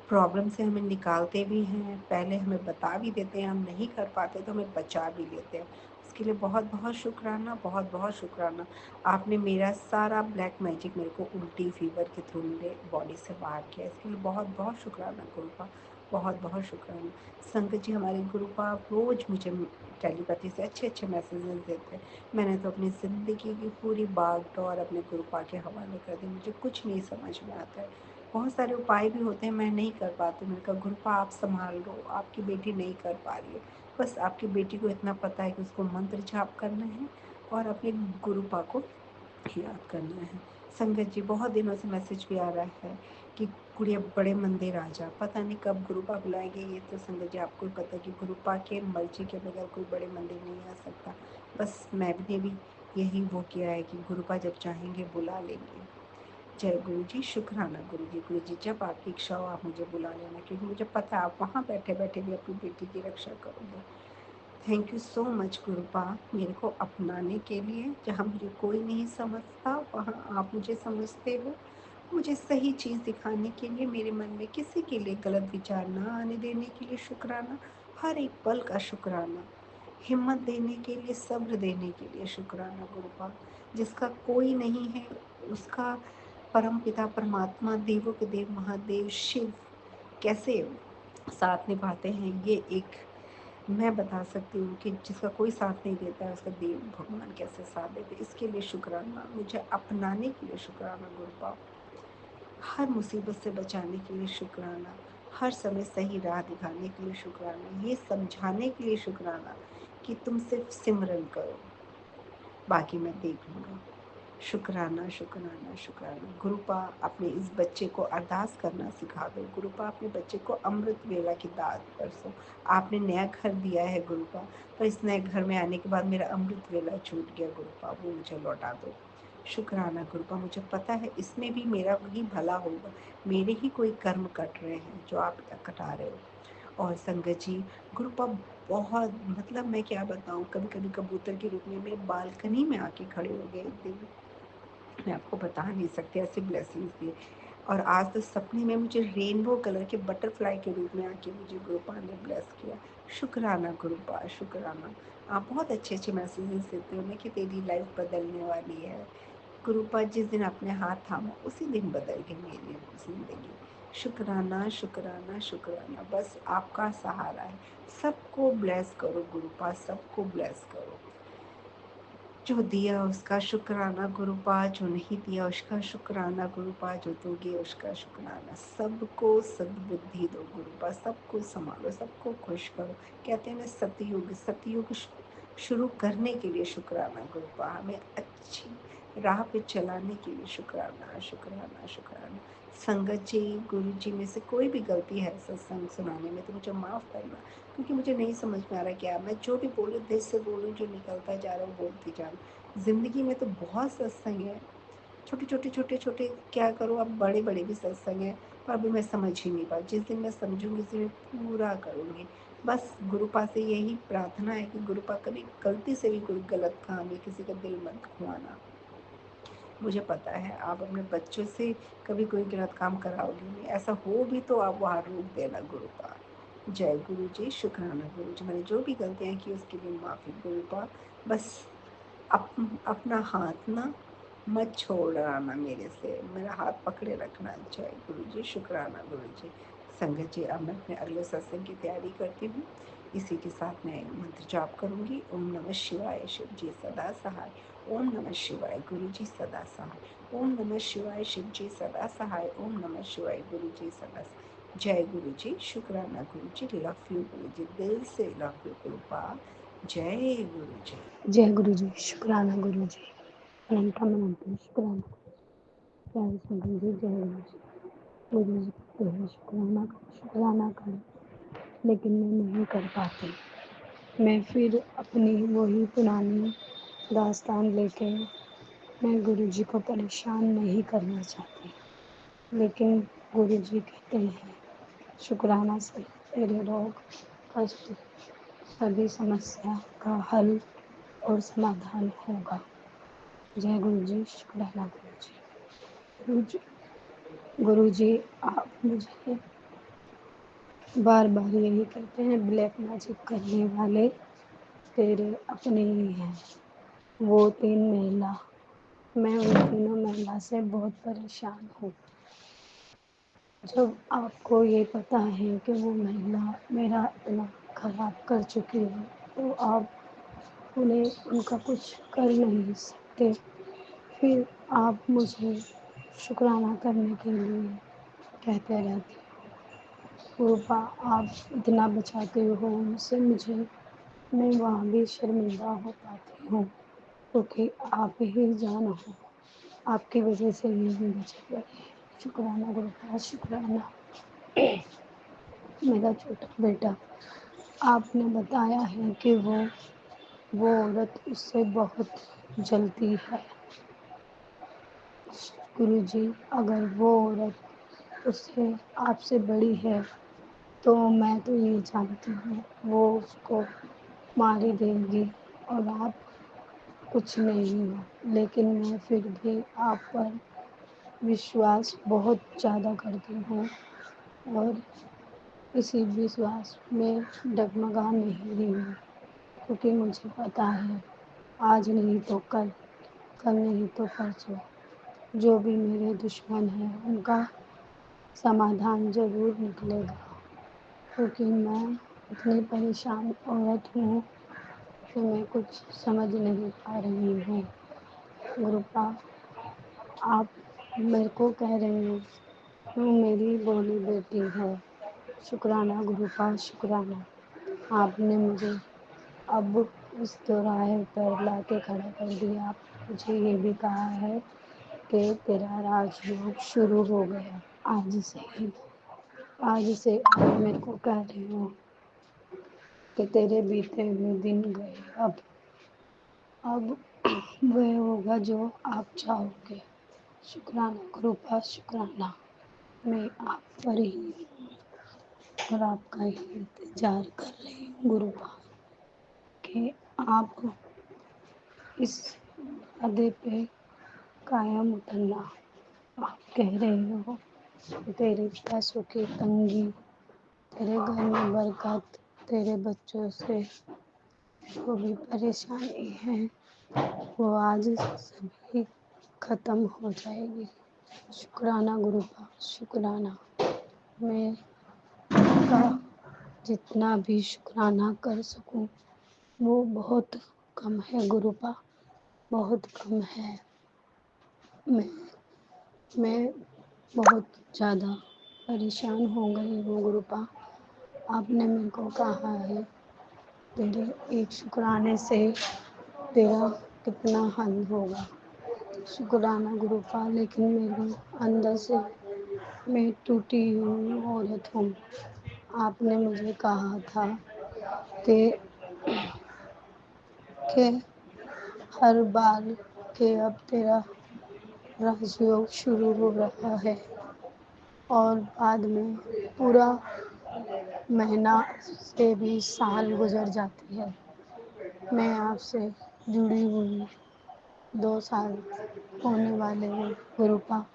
प्रॉब्लम से हमें निकालते भी हैं, पहले हमें बता भी देते हैं, हम नहीं कर पाते तो हमें बचा भी लेते हैं। इसके लिए बहुत बहुत शुक्राना, बहुत बहुत शुक्राना। आपने मेरा सारा ब्लैक मैजिक मेरे को उल्टी फीवर के थ्रू मेरे बॉडी से बाहर किया, इसके लिए बहुत बहुत शुक्राना गुरुपा, बहुत बहुत शुक्राना। संगत जी, हमारे गुरुपा रोज़ मुझे टेलीपैथी से अच्छे अच्छे मैसेजेस देते हैं। मैंने तो अपनी ज़िंदगी की पूरी भाग दौड़ अपने गुरुपा के हवाले कर दी, मुझे कुछ नहीं समझ में आता है। बहुत सारे उपाय भी होते हैं, मैं नहीं कर पाती। मैंने कहा गुरुपा आप संभाल लो, आपकी बेटी नहीं कर पा रही है। बस आपकी बेटी को इतना पता है कि उसको मंत्र जाप करना है और अपने गुरुपा को याद करना है। संगत जी, बहुत दिनों से मैसेज भी आ रहा है कि गुड़िया बड़े मंदिर आ जा। पता नहीं कब गुरुपा बुलाएंगे। ये तो संगत जी आपको ही पता है कि गुरुपा के मर्जी के बगैर कोई बड़े मंदिर नहीं आ सकता। बस मैंने भी यही वो किया है कि गुरुपा जब चाहेंगे बुला लेंगे। जय गुरु जी, शुक्राना गुरु जी। गुरु जी, जब आपकी इच्छा हो आप मुझे बुला लेना, क्योंकि मुझे पता है आप वहाँ बैठे बैठे भी अपनी बेटी की रक्षा करोगे। थैंक यू सो मच गुरुपा, मेरे को अपनाने के लिए। जहाँ मुझे कोई नहीं समझता वहाँ आप मुझे समझते हो। मुझे सही चीज़ दिखाने के लिए, मेरे मन में किसी के लिए गलत विचार ना आने देने के लिए शुक्राना। हर एक पल का शुक्राना। हिम्मत देने के लिए, सब्र देने के लिए शुक्राना गुरुपा। जिसका कोई नहीं है उसका परम पिता परमात्मा, देवों के देव महादेव शिव कैसे साथ निभाते हैं, ये एक मैं बता सकती हूँ कि जिसका कोई साथ नहीं देता है उसका देव भगवान कैसे साथ देते। इसके लिए शुक्राना, मुझे अपनाने के लिए शुक्राना गुरुपा। हर मुसीबत से बचाने के लिए शुक्राना, हर समय सही राह दिखाने के लिए शुक्राना, ये समझाने के लिए शुक्राना कि तुम सिर्फ सिमरन करो, बाकी मैं देख लूँगा। शुक्राना शुक्राना शुक्राना गुरुपा। अपने इस बच्चे को अरदास करना सिखा दो गुरुपा, अपने बच्चे को अमृत वेला की दात बरसो। आपने नया घर दिया है गुरुपा, पर इस नए घर में आने के बाद मेरा अमृत वेला छूट गया गुरुपा, वो मुझे लौटा दो। शुक्राना गुरुपा, मुझे पता है इसमें भी मेरा ही भला होगा, मेरे ही कोई कर्म कट रहे हैं जो आप कटा रहे हो। और संगत जी, गुरुपा बहुत मतलब मैं क्या बताऊँ, कभी कभी कबूतर के रूप में मेरे बालकनी में आके खड़े हो गए एक दिन। मैं आपको बता नहीं सकती ऐसी ब्लेसिंग्स दिए। और आज तो सपने में मुझे रेनबो कलर के बटरफ्लाई के रूप में आके मुझे गुरुपा ने ब्लेस किया। शुक्राना गुरुपा, शुक्राना। आप बहुत अच्छे अच्छे मैसेजेस देते हो ना कि तेरी लाइफ बदलने वाली है। गुरुपा, जिस दिन आपने हाथ थामा उसी दिन बदल गई मेरी ज़िंदगी। शुक्राना शुक्राना शुक्राना, बस आपका सहारा है। सबको ब्लेस करो गुरुपा, सबको ब्लेस करो। जो दिया उसका शुक्राना गुरुपा, जो नहीं दिया उसका शुक्राना गुरुपा, जो दोगे उसका शुक्राना। सबको सद्बुद्धि दो गुरुपा, सबको संभालो, सबको खुश करो। कहते हैं ना सतयुग, सतयुग शुरू करने के लिए शुक्राना गुरुपा, हमें अच्छी राह पे चलाने के लिए शुक्राना, शुक्राना, शुक्राना। संगत जी, गुरु जी में से कोई भी गलती है सत्संग सुनाने में तो मुझे माफ़ करना, क्योंकि मुझे नहीं समझ में आ रहा क्या मैं जो भी बोलूँ दिल से बोलूँ, जो निकलता जा रहा हूँ बोलती जा रही हूँ। ज़िंदगी में तो बहुत सत्संग है, छोटे-छोटे क्या करूँ, अब बड़े-बड़े भी सत्संग हैं, पर अभी मैं समझ ही नहीं पाई। जिस दिन मैं समझूँगी उस दिन मैं पूरा करूँगी। बस गुरुपा से यही प्रार्थना है कि गुरुपा कभी गलती से भी कोई गलत काम या किसी का दिल मत दुखवाना। मुझे पता है आप अपने बच्चों से कभी कोई गलत काम कराओगे नहीं, ऐसा हो भी तो आप वहाँ रोक देना गुरुपा। जय गुरु जी, शुक्राना गुरु जी। मैंने जो भी गलतियाँ की उसके लिए माफ़ी गुरुपा। बस अपना हाथ ना मत छोड़ना मेरे से, मेरा हाथ पकड़े रखना। जय गुरु जी, शुक्राना गुरु जी। संगत जी, अब मैं अपने अगले सत्संग की तैयारी करती हूँ। इसी के साथ मैं मंत्र जाप करूँगी। ओम नमः शिवाय, शिव जी सदा सहाय। ओम नमः शिवाय, गुरु जी सदा सहाय। ओम नमः शिवाय, शिव जी सदा सहाय। ओम नमः शिवाय, गुरु जी सदा सहाय। जय गुरु जी, शुक्राना गुरु जी, लव यू गुरु जी, दिल से लव यू गुरुपा। जय गुरु जी। जय गुरु जी, शुक्राना गुरु जी, अनंतम अनंतम शुक्राना। प्यारे संगम जी, जय गुरु जी कहते हैं शुक्राना करें, लेकिन मैं नहीं कर पाती। मैं फिर अपनी वही पुरानी दास्तान लेके मैं गुरु जी को परेशान नहीं करना चाहती, लेकिन गुरु जी कहते हैं शुक्राना से तेरे रोग कष्ट सभी समस्या का हल और समाधान होगा। जय गुरु जी, शुक्राना गुरु जी। गुरु जी, आप मुझे बार बार यही कहते हैं ब्लैक मैजिक करने वाले तेरे अपने ही हैं। वो 3 महिला, मैं उन तीनों महिला से बहुत परेशान हूँ। जब आपको ये पता है कि वो महिला मेरा इतना खराब कर चुकी है, तो आप उन्हें उनका कुछ कर नहीं सकते। फिर आप मुझे शुक्राना करने के लिए कहते रहते हो। रूपा, आप इतना बचाते हो उनसे, मुझे मैं वहाँ भी शर्मिंदा हो पाती हूँ, क्योंकि आप ही जान हो, आपकी वजह से ही हम बचे हुए हैं। शुक्राना गुरुपा, शुक्राना। मेरा छोटा बेटा, आपने बताया है कि वो औरत उससे बहुत जलती है। गुरुजी, अगर वो औरत उससे आपसे बड़ी है तो मैं तो ये जानती हूँ वो उसको मार ही देगी और आप कुछ नहीं हो, लेकिन मैं फिर भी आप पर विश्वास बहुत ज़्यादा करती हूँ और इसी विश्वास में डगमगा नहीं रही हूँ, क्योंकि मुझे पता है आज नहीं तो कल, कल नहीं तो परसों जो भी मेरे दुश्मन हैं उनका समाधान ज़रूर निकलेगा, क्योंकि मैं इतनी परेशान औरत हूँ कि मैं कुछ समझ नहीं पा रही हूँ। गुरुपा, आप मेरे को कह रहे हो तू मेरी बोली बेटी है। शुक्राना गुरुपा, शुक्राना। आपने मुझे अब इस चौराहे पर ला के खड़ा कर दिया। आपने मुझे ये भी कहा है कि तेरा राजयोग शुरू हो गया आज से ही। आज से आप मेरे को कह रहे हो कि तेरे बीते हुए दिन गए, अब वह होगा जो आप चाहोगे। शुक्राना गुरुपा, शुक्राना। मैं आप पर ही हूँ और आपका ही इंतजार कर रही हूँ गुरुपा, कि आप इस वादे पे कायम उतरना। आप कह रहे हो कि तेरे पैसों की तंगी, तेरे घर में बरकत, तेरे बच्चों से जो भी परेशानी है वो आज सभी ख़त्म हो जाएगी। शुक्राना गुरुपा, शुक्राना। मैं आपका जितना भी शुक्राना कर सकूं वो बहुत कम है गुरुपा, बहुत कम है। मैं मैं बहुत ज़्यादा परेशान हो गई हूँ गुरुपा। आपने मेरे को कहा है तेरे एक शुक्राने से तेरा कितना हल होगा। शुक्राना गुरुपा, लेकिन मेरे अंदर से मैं टूटी हुई औरत हूँ। आपने मुझे कहा था कि कि हर बार के अब तेरा राजयोग शुरू हो रहा है और बाद में पूरा महीना से भी साल गुजर जाती है। मैं आपसे जुड़ी हुई 2 साल होने वाले हैं गुरुपा,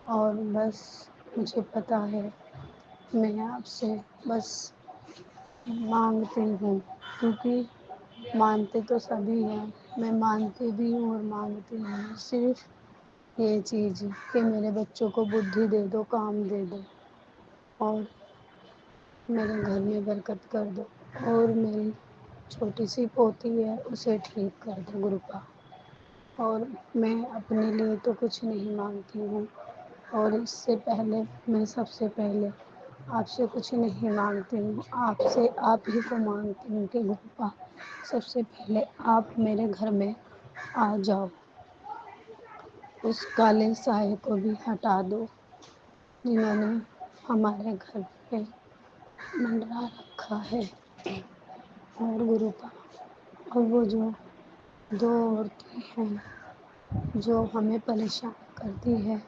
और बस मुझे पता है मैं आपसे बस मांगती हूँ, क्योंकि मानते तो सभी हैं, मैं मानती भी हूँ और मांगती हूँ सिर्फ ये चीज़ कि मेरे बच्चों को बुद्धि दे दो, काम दे दो, और मेरे घर में बरकत कर दो, और मेरी छोटी सी पोती है उसे ठीक कर दो गुरुपा। और मैं अपने लिए तो कुछ नहीं मांगती हूँ, और इससे पहले मैं सबसे पहले आपसे कुछ नहीं मांगती हूँ, आपसे आप ही को मांगती हूँ कि गुरुपा सबसे पहले आप मेरे घर में आ जाओ, उस काले साए को भी हटा दो जिन्होंने हमारे घर पे मंडरा रखा है। और गुरुपा, और वो जो 2 औरतें हैं जो हमें परेशान करती है,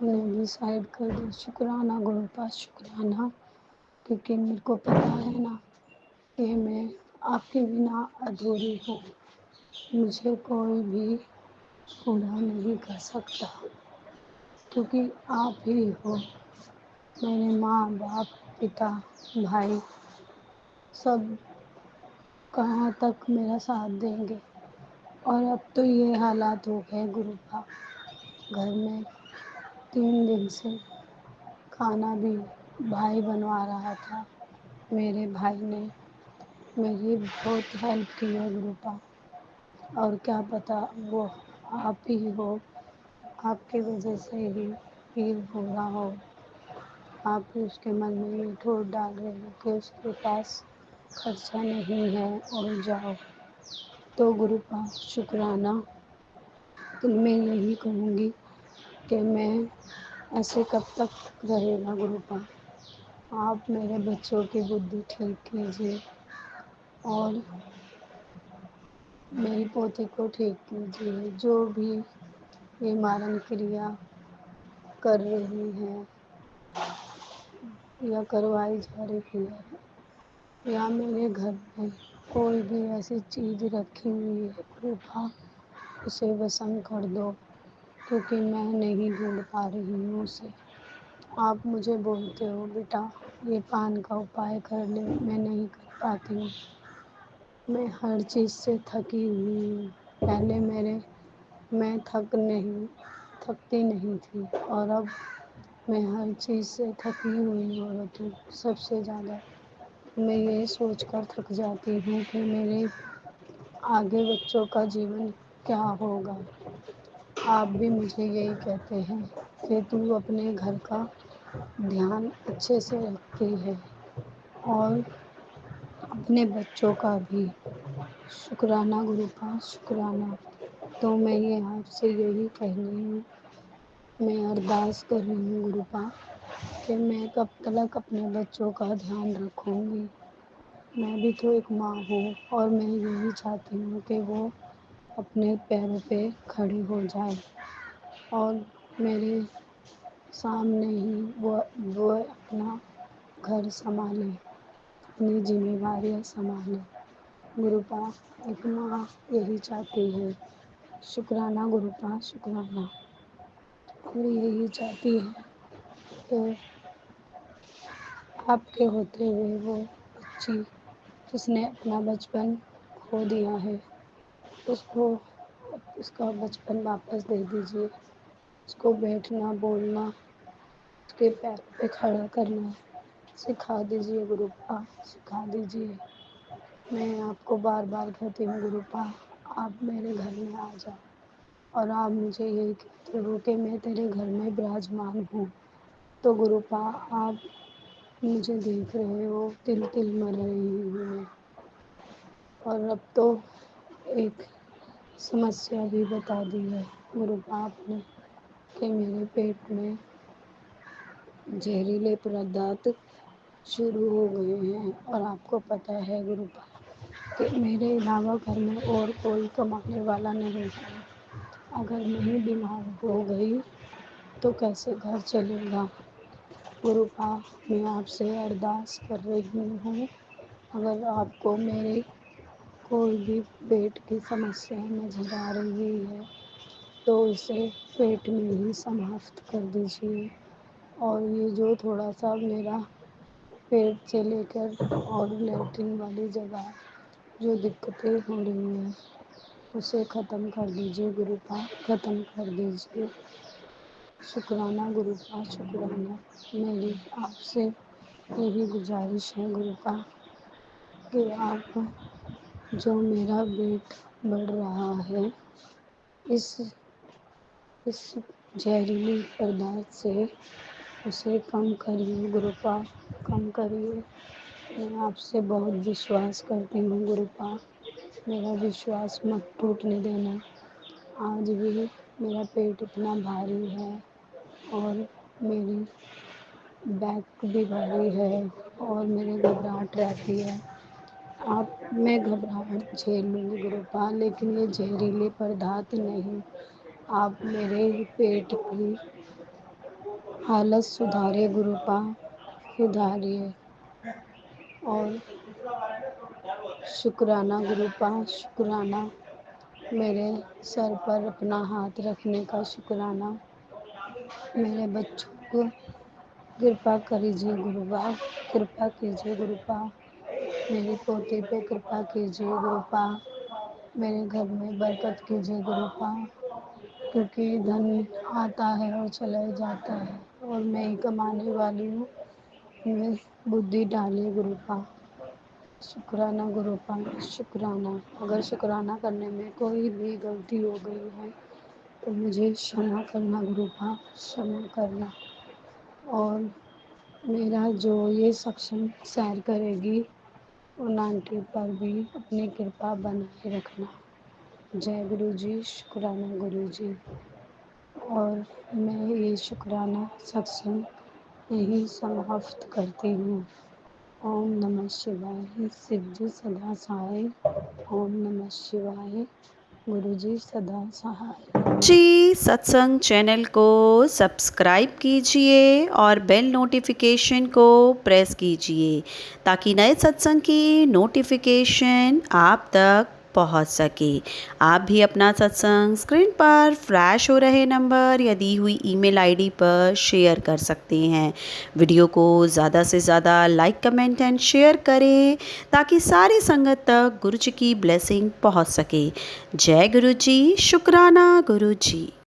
उन्हें भी साइड कर दो। शुक्राना गुरुपा, शुक्राना, क्योंकि मेरे को पता है ना कि मैं आपके बिना अधूरी हूँ। मुझे कोई भी पूरा नहीं कर सकता, क्योंकि आप ही हो। मेरे माँ बाप, पिता, भाई सब कहाँ तक मेरा साथ देंगे। और अब तो ये हालात हो गए गुरुपा, घर में 3 दिन से खाना भी भाई बनवा रहा था। मेरे भाई ने मेरी बहुत हेल्प की है गुरुपा, और क्या पता वो आप ही हो, आपकी वजह से ही ये हो रहा हो। आप ही उसके मन में ये ठोस डाल रहे हो कि उसके पास खर्चा नहीं है और जाओ। तो गुरुपा शुक्राना, तो मैं यही कहूँगी कि मैं ऐसे कब तक रहेगा गुरुपा। आप मेरे बच्चों की बुद्धि ठीक कीजिए और मेरी पोती को ठीक कीजिए, जो भी ये मारण क्रिया कर रही है या करवाई जा रही है, या मेरे घर में कोई भी ऐसी चीज़ रखी हुई है गुरुपा, उसे वसन कर दो, क्योंकि मैं नहीं ढूंढ पा रही हूँ उसे। आप मुझे बोलते हो बेटा ये पान का उपाय कर ले, मैं नहीं कर पाती हूँ। मैं हर चीज़ से थकी हुई हूँ। पहले मैं थकती नहीं थी, और अब मैं हर चीज़ से थकी हुई औरत हूँ। सबसे ज़्यादा मैं ये सोचकर थक जाती हूँ कि मेरे आगे बच्चों का जीवन क्या होगा। आप भी मुझे यही कहते हैं कि तू अपने घर का ध्यान अच्छे से रखती है, और अपने बच्चों का भी। शुक्राना गुरुपा, शुक्राना। तो मैं ये आपसे यही कह रही हूँ, मैं अरदास कर रही हूँ गुरुपा कि मैं कब तक अपने बच्चों का ध्यान रखूँगी। मैं भी तो एक माँ हूँ, और मैं यही चाहती हूँ कि वो अपने पैरों पे खड़ी हो जाए, और मेरे सामने ही वो अपना घर संभाले, अपनी जिम्मेवारियाँ संभाले। गुरुपा एक माँ यही चाहती है। शुक्राना गुरुपा, शुक्राना। वो यही चाहती है कि आपके होते हुए वो बच्ची जिसने अपना बचपन खो दिया है, उसको उसका बचपन वापस दे दीजिए। उसको बैठना, बोलना, उसके पैरों पे खड़ा करना सिखा दीजिए गुरुपा, सिखा दीजिए। मैं आपको बार बार कहती हूँ गुरुपा, आप मेरे घर में आ जाओ, और आप मुझे यही कहते हो कि मैं तेरे घर में विराजमान हूँ। तो गुरुपा आप मुझे देख रहे हो, तिल तिल मर रही हूँ मैं, और अब तो एक समस्या भी बता दी है। गुरुपा आपने कि मेरे पेट में जहरीले पदार्थ शुरू हो गए हैं और आपको पता है गुरुपा कि मेरे अलावा घर में और कोई कमाने वाला नहीं है। अगर मैं बीमार हो गई तो कैसे घर चलेगा। गुरुपा मैं आपसे अरदास कर रही हूँ, अगर आपको मेरे कोई भी पेट की समस्या नज़र आ रही है तो इसे पेट में ही समाप्त कर दीजिए। और ये जो थोड़ा सा मेरा पेट से लेकर और लैट्रिन वाली जगह जो दिक्कतें हो रही हैं उसे ख़त्म कर दीजिए गुरुपा, ख़त्म कर दीजिए। शुक्राना गुरुपा, शुक्राना। मेरी आपसे यही गुजारिश है गुरुपा कि आप जो मेरा वेट बढ़ रहा है इस जहरीले पदार्थ से उसे कम करिए गुरुपा, कम करिए। मैं आपसे बहुत विश्वास करती हूँ गुरुपा, मेरा विश्वास मत टूटने देना। आज भी मेरा पेट इतना भारी है और मेरी बैक भी भारी है और मेरी घबराहट रहती है। मैं घबराहट झेल लूँगी गुरुपा, लेकिन ये जहरीले पदार्थ नहीं। आप मेरे पेट की हालत सुधारिए गुरुपा, सुधारिए। और शुक्राना गुरुपा, शुक्राना। मेरे सर पर अपना हाथ रखने का शुक्राना। मेरे बच्चों को कृपा कीजिए गुरुपा, कृपा कीजिए गुरुपा। मेरी पोती पे कृपा कीजिए गुरुपा, मेरे घर में बरकत कीजिए गुरुपा, क्योंकि धन आता है और चला जाता है और मैं ही कमाने वाली हूँ। मैं बुद्धि डालिए गुरुपा। शुक्राना गुरुपा, शुक्राना। अगर शुक्राना करने में कोई भी गलती हो गई है तो मुझे क्षमा करना गुरुपा, क्षमा करना। और मेरा जो ये सक्षम सैर करेगी उन आंटी पर भी अपनी कृपा बनाए रखना। जय गुरु जी, शुक्राना गुरु जी। और मैं ये शुक्राना सत्संग यही समाप्त करती हूँ। ओम नमः शिवाय, शिव जी सदा सहाय। ओम नमः शिवाय, गुरु जी सदा सहाय। जी सत्संग चैनल को सब्सक्राइब कीजिए और बेल नोटिफिकेशन को प्रेस कीजिए ताकि नए सत्संग की नोटिफिकेशन आप तक पहुंच सके। आप भी अपना सत्संग स्क्रीन पर फ्लैश हो रहे नंबर या दी हुई ईमेल आईडी पर शेयर कर सकते हैं। वीडियो को ज़्यादा से ज़्यादा लाइक कमेंट एंड शेयर करें ताकि सारी संगत तक गुरु जी की ब्लेसिंग पहुंच सके। जय गुरु जी, शुक्राना गुरु जी।